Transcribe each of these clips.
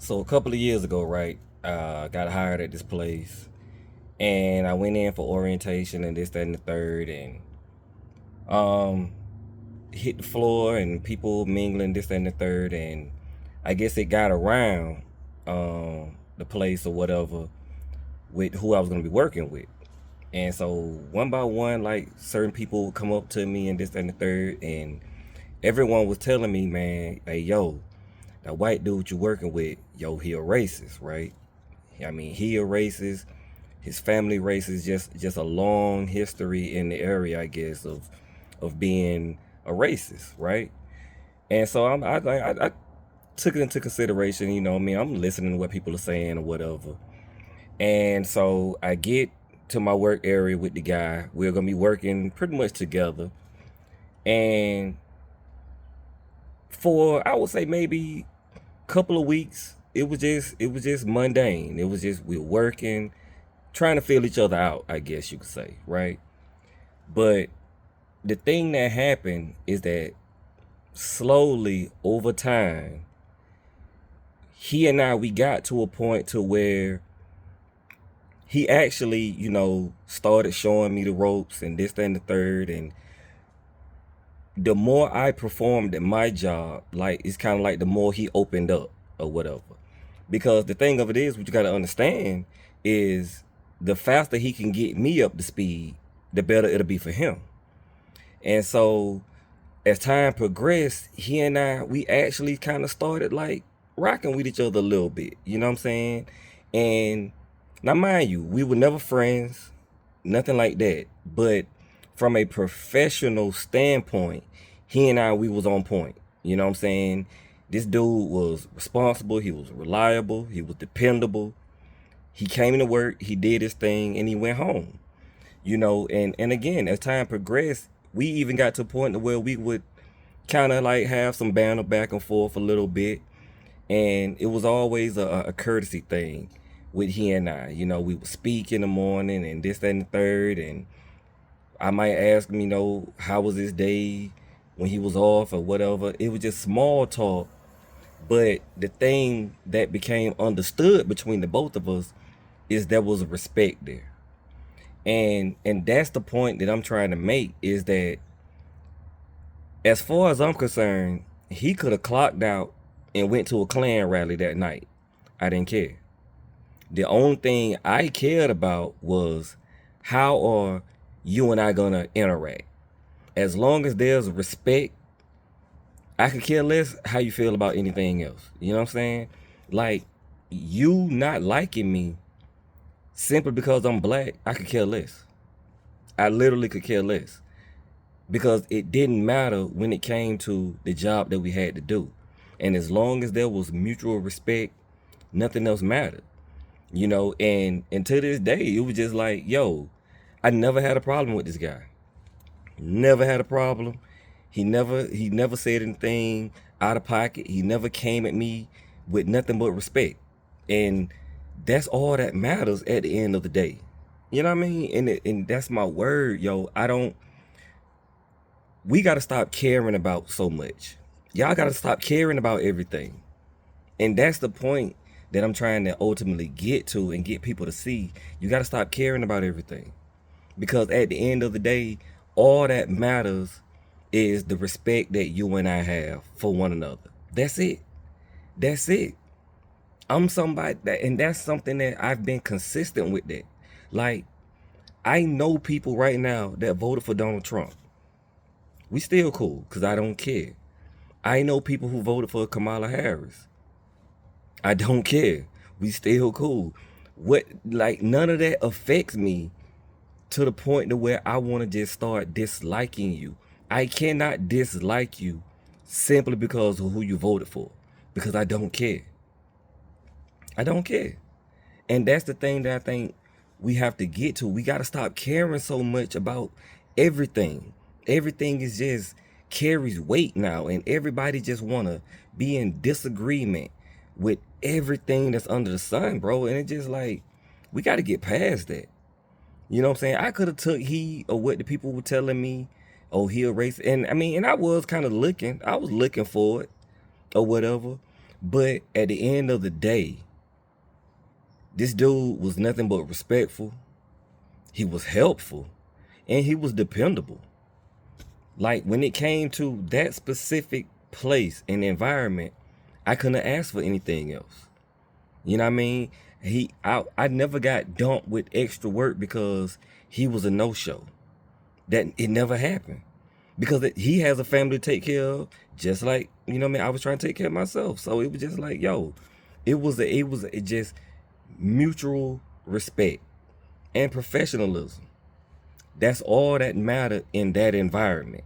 So a couple of years ago, right, got hired at this place, and I went in for orientation and this, that, and the third, and um, hit the floor and people mingling this, that, and the third, and I guess it got around the place or whatever with who I was gonna be working with, and so one by one, like certain people would come up to me and this, that, and the third, and everyone was telling me, man, hey yo, that white dude you working with, yo, he a racist, right? I mean, he a racist. His family racist. Just a long history in the area, I guess, of being a racist, right? And so I took it into consideration. You know, what I mean, I'm listening to what people are saying or whatever. And so I get to my work area with the guy. We're gonna be working pretty much together. And for I would say maybe a couple of weeks, it was just mundane. It was just we're working, trying to fill each other out, I guess you could say, right? But the thing that happened is that slowly over time, he and I we got to a point to where he actually, started showing me the ropes and this, that, and the third. And the more I performed at my job, like it's kind of like the more he opened up or whatever. Because the thing of it is, what you got to understand is the faster he can get me up to speed, the better it'll be for him. And so as time progressed, he and I, we actually kind of started like rocking with each other a little bit. You know what I'm saying? And now, mind you, we were never friends, nothing like that. But from a professional standpoint, he and I, we was on point. You know what I'm saying? This dude was responsible. He was reliable. He was dependable. He came to work. He did his thing, and he went home. And again, as time progressed, we even got to a point where we would kind of like have some banter back and forth a little bit, and it was always a courtesy thing with he and I. We would speak in the morning and this, that, and the third, and I might ask him, how was his day when he was off or whatever. It was just small talk, but the thing that became understood between the both of us is there was a respect there. And that's the point that I'm trying to make, is that as far as I'm concerned, he could have clocked out and went to a Klan rally that night. I didn't care. The only thing I cared about was how are you and I gonna interact. As long as there's respect, I could care less how you feel about anything else. You know what I'm saying? Like, you not liking me simply because I'm black, I could care less. I literally could care less, because it didn't matter when it came to the job that we had to do. And as long as there was mutual respect, nothing else mattered. And to this day, it was just like, yo, I never had a problem with this guy. Never had a problem. He never said anything out of pocket. He never came at me with nothing but respect. And that's all that matters at the end of the day. You know what I mean? And that's my word, yo. We got to stop caring about so much. Y'all got to stop caring about everything. And that's the point that I'm trying to ultimately get to and get people to see. You got to stop caring about everything. Because at the end of the day, all that matters is the respect that you and I have for one another. That's it. That's it. I'm somebody that, and that's something that I've been consistent with that. Like, I know people right now that voted for Donald Trump. We still cool because I don't care. I know people who voted for Kamala Harris. I don't care. We still cool. Like, none of that affects me to the point to where I want to just start disliking you. I cannot dislike you simply because of who you voted for, because I don't care. I don't care. And that's the thing that I think we have to get to. We got to stop caring so much about everything. Everything is just carries weight now, and everybody just want to be in disagreement with everything that's under the sun, bro. And it's just like, we got to get past that. You know what I'm saying? I could have took heed of what the people were telling me. Oh, he a racist. And I mean, and I was kind of looking. I was looking for it or whatever. But at the end of the day, this dude was nothing but respectful. He was helpful, and he was dependable. Like when it came to that specific place and environment, I couldn't ask for anything else. You know what I mean? I never got dumped with extra work because he was a no-show. That it never happened. Because he has a family to take care of, just like, you know what I mean, I was trying to take care of myself. So it was just like, yo, it just mutual respect and professionalism. That's all that mattered in that environment.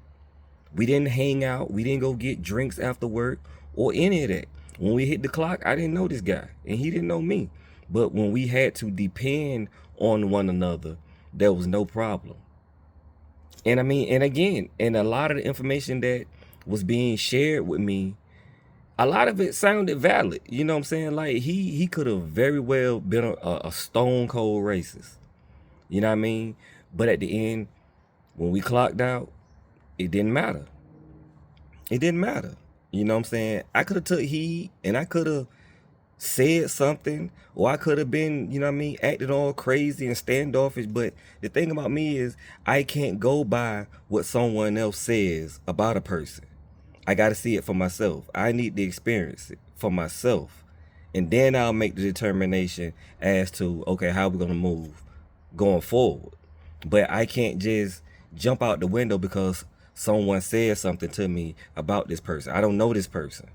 We didn't hang out. We didn't go get drinks after work or any of that. When we hit the clock, I didn't know this guy and he didn't know me. But when we had to depend on one another, there was no problem. And I mean, and again, and a lot of the information that was being shared with me, a lot of it sounded valid. You know what I'm saying? Like he could have very well been a stone cold racist. You know what I mean? But at the end, when we clocked out, it didn't matter. It didn't matter. You know what I'm saying? I could have took heed and I could have said something, or I could have been, you know what I mean, acting all crazy and standoffish. But the thing about me is I can't go by what someone else says about a person. I got to see it for myself. I need to experience it for myself. And then I'll make the determination as to, okay, how we're going to move going forward. But I can't just jump out the window because someone said something to me about this person. I don't know this person.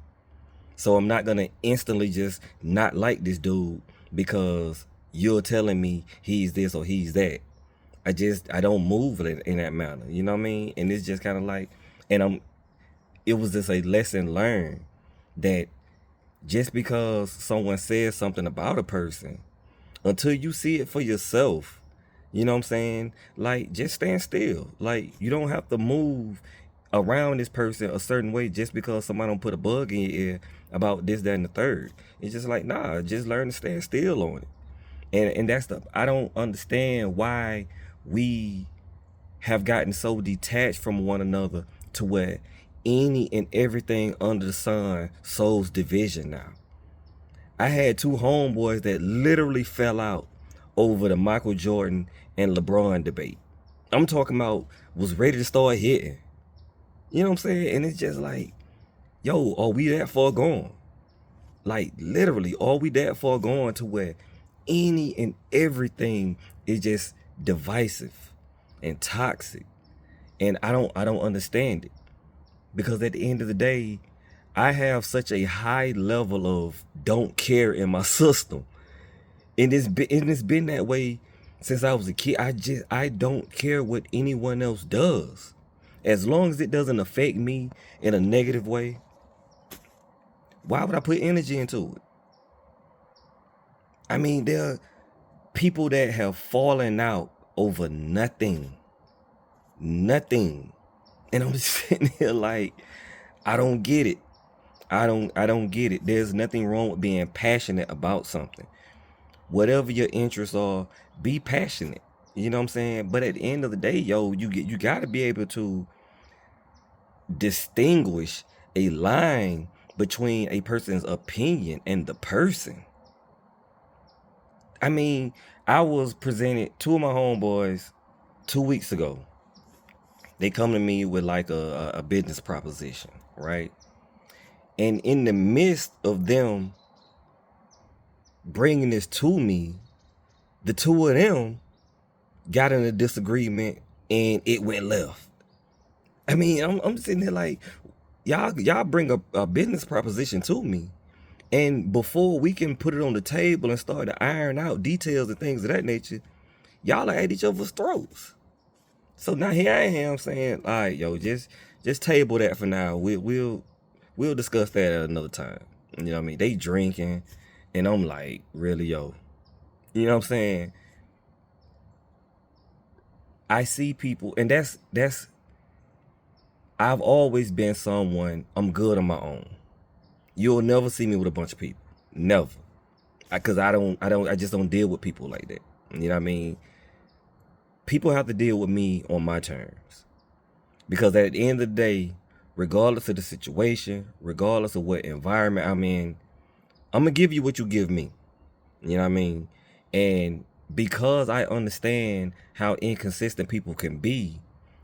So I'm not going to instantly just not like this dude because you're telling me he's this or he's that. I don't move in that manner. You know what I mean? And it's just kind of like, it was just a lesson learned that just because someone says something about a person, until you see it for yourself, you know what I'm saying? Like, just stand still. Like, you don't have to move around this person a certain way just because somebody don't put a bug in your ear about this, that, and the third. It's just like, nah, just learn to stand still on it. And that's I don't understand why we have gotten so detached from one another to where any and everything under the sun sows division now. I had two homeboys that literally fell out over the Michael Jordan and LeBron debate. I'm talking about was ready to start hitting. You know what I'm saying? And it's just like, yo, are we that far gone? Like, literally, are we that far gone to where any and everything is just divisive and toxic? And I don't understand it. Because at the end of the day, I have such a high level of don't care in my system. And it's been that way since I was a kid. I don't care what anyone else does. As long as it doesn't affect me in a negative way, why would I put energy into it? I mean, there are people that have fallen out over nothing. Nothing. And I'm just sitting here like, I don't get it. I don't get it. There's nothing wrong with being passionate about something. Whatever your interests are, be passionate. You know what I'm saying? But at the end of the day, yo, you got to be able to distinguish a line between a person's opinion and the person. I mean, I was presented, two of my homeboys 2 weeks ago. They come to me with like a business proposition, right? And in the midst of them bringing this to me, the two of them got in a disagreement and it went left. I mean, I'm sitting there like, y'all bring a business proposition to me, and before we can put it on the table and start to iron out details and things of that nature, y'all are at each other's throats. So now here I am saying, all right, yo, just table that for now. We'll discuss that at another time. You know what I mean? They drinking, and I'm like, really, yo? You know what I'm saying? I see people, and that's I've always been someone, I'm good on my own. You'll never see me with a bunch of people. Never. Because I just don't deal with people like that. You know what I mean? People have to deal with me on my terms. Because at the end of the day, regardless of the situation, regardless of what environment I'm in, I'm gonna give you what you give me. You know what I mean? And because I understand how inconsistent people can be,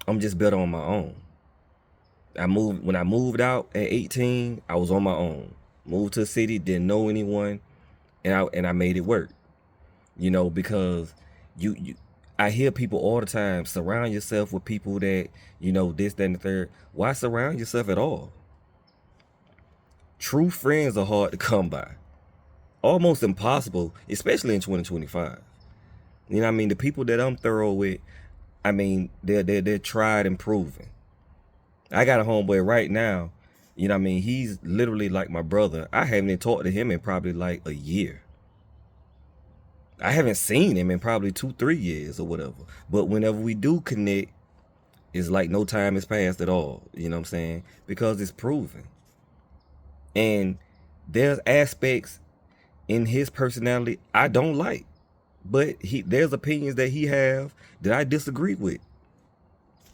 I'm just better on my own. When I moved out at 18, I was on my own. Moved to a city, didn't know anyone, and I made it work. You know, because you I hear people all the time, surround yourself with people that, you know, this, that, and the third. Why surround yourself at all? True friends are hard to come by. Almost impossible, especially in 2025. You know what I mean? The people that I'm thorough with, I mean, they're tried and proven. I got a homeboy right now, you know what I mean? He's literally like my brother. I haven't even talked to him in probably like a year. I haven't seen him in probably 2-3 years or whatever. But whenever we do connect, it's like no time has passed at all. You know what I'm saying? Because it's proven. And there's aspects in his personality I don't like. But there's opinions that he have that I disagree with.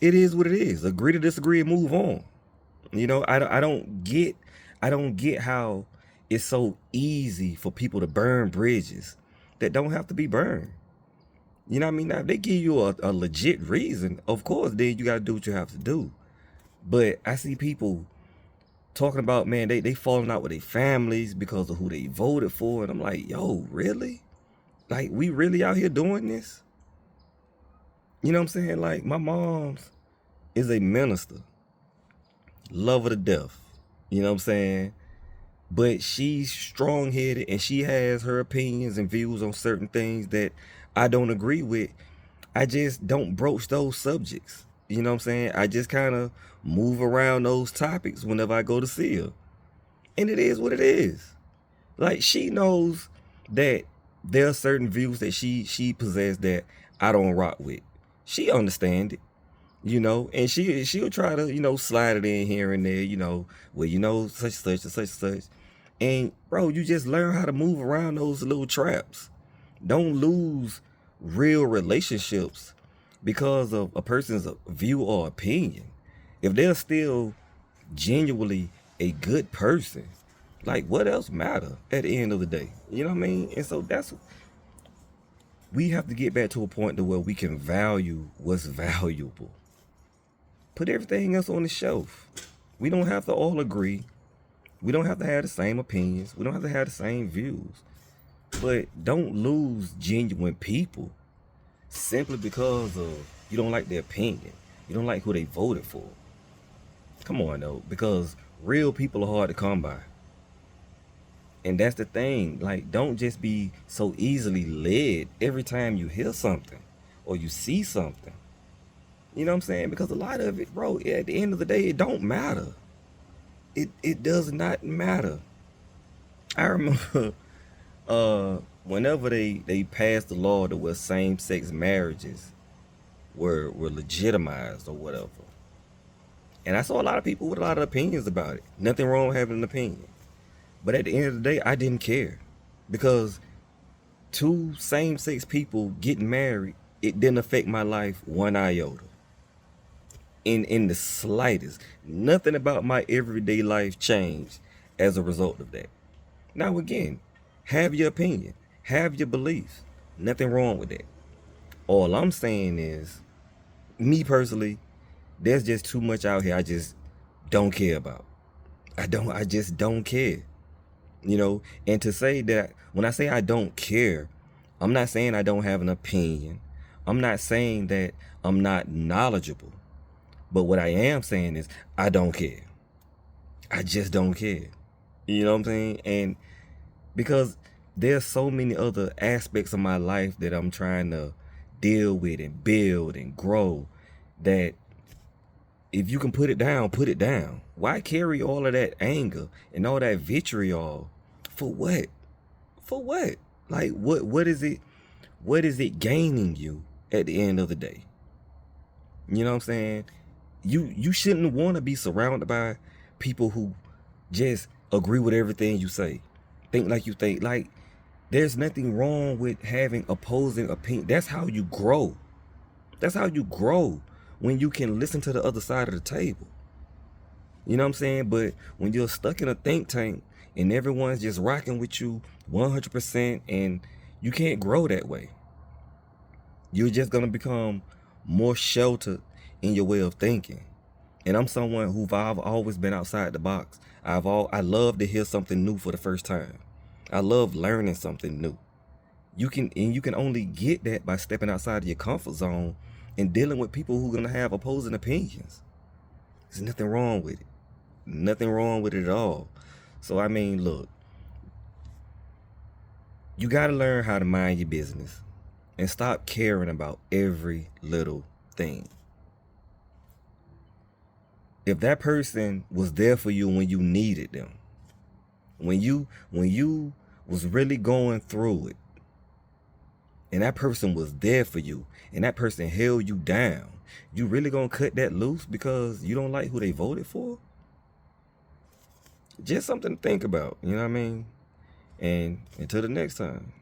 It is what it is. Agree to disagree and move on. You know, I don't get how it's so easy for people to burn bridges that don't have to be burned. You know what I mean? Now, if they give you a legit reason, of course, then you got to do what you have to do. But I see people talking about, man, they falling out with their families because of who they voted for. And I'm like, yo, really? Like, we really out here doing this? You know what I'm saying? Like, my mom's is a minister. Love her to death. You know what I'm saying? But she's strong-headed and she has her opinions and views on certain things that I don't agree with. I just don't broach those subjects. You know what I'm saying? I just kind of move around those topics whenever I go to see her. And it is what it is. Like, she knows that there are certain views that she possesses that I don't rock with. She understands it, you know, and she'll try to, you know, slide it in here and there, you know, well, you know, such and such and such and such. And bro, you just learn how to move around those little traps. Don't lose real relationships because of a person's view or opinion. If they're still genuinely a good person, like, what else matter at the end of the day? You know what I mean? And so we have to get back to a point to where we can value what's valuable. Put everything else on the shelf. We don't have to all agree. We don't have to have the same opinions. We don't have to have the same views. But don't lose genuine people simply because of you don't like their opinion. You don't like who they voted for. Come on, though, because real people are hard to come by. And that's the thing. Like, don't just be so easily led every time you hear something or you see something. You know what I'm saying? Because a lot of it, bro, at the end of the day, it don't matter. It does not matter. I remember whenever they passed the law to where same-sex marriages were legitimized or whatever. And I saw a lot of people with a lot of opinions about it. Nothing wrong with having an opinion. But at the end of the day, I didn't care. Because two same-sex people getting married, it didn't affect my life one iota. In the slightest. Nothing about my everyday life changed as a result of that. Now again, have your opinion. Have your beliefs. Nothing wrong with that. All I'm saying is, me personally, there's just too much out here I just don't care about. I just don't care. You know, and to say that, when I say I don't care, I'm not saying I don't have an opinion. I'm not saying that I'm not knowledgeable. But what I am saying is I don't care. I just don't care. You know what I'm saying? And because there's so many other aspects of my life that I'm trying to deal with and build and grow, that if you can put it down, put it down. Why carry all of that anger and all that vitriol? For what? For what? Like, what is it gaining you at the end of the day? You know what I'm saying? You shouldn't want to be surrounded by people who just agree with everything you say. Think like you think. Like, there's nothing wrong with having opposing opinion. That's how you grow. That's how you grow, when you can listen to the other side of the table. You know what I'm saying? But when you're stuck in a think tank and everyone's just rocking with you 100%, and you can't grow that way. You're just gonna become more sheltered in your way of thinking. And I'm someone I've always been outside the box. I love to hear something new for the first time. I love learning something new. You can only get that by stepping outside of your comfort zone and dealing with people who are gonna have opposing opinions. There's nothing wrong with it. Nothing wrong with it at all. So I mean, look, you gotta learn how to mind your business and stop caring about every little thing. If that person was there for you when you needed them, when you was really going through it, and that person was there for you, and that person held you down, you really gonna cut that loose because you don't like who they voted for? Just something to think about, you know what I mean? And until the next time.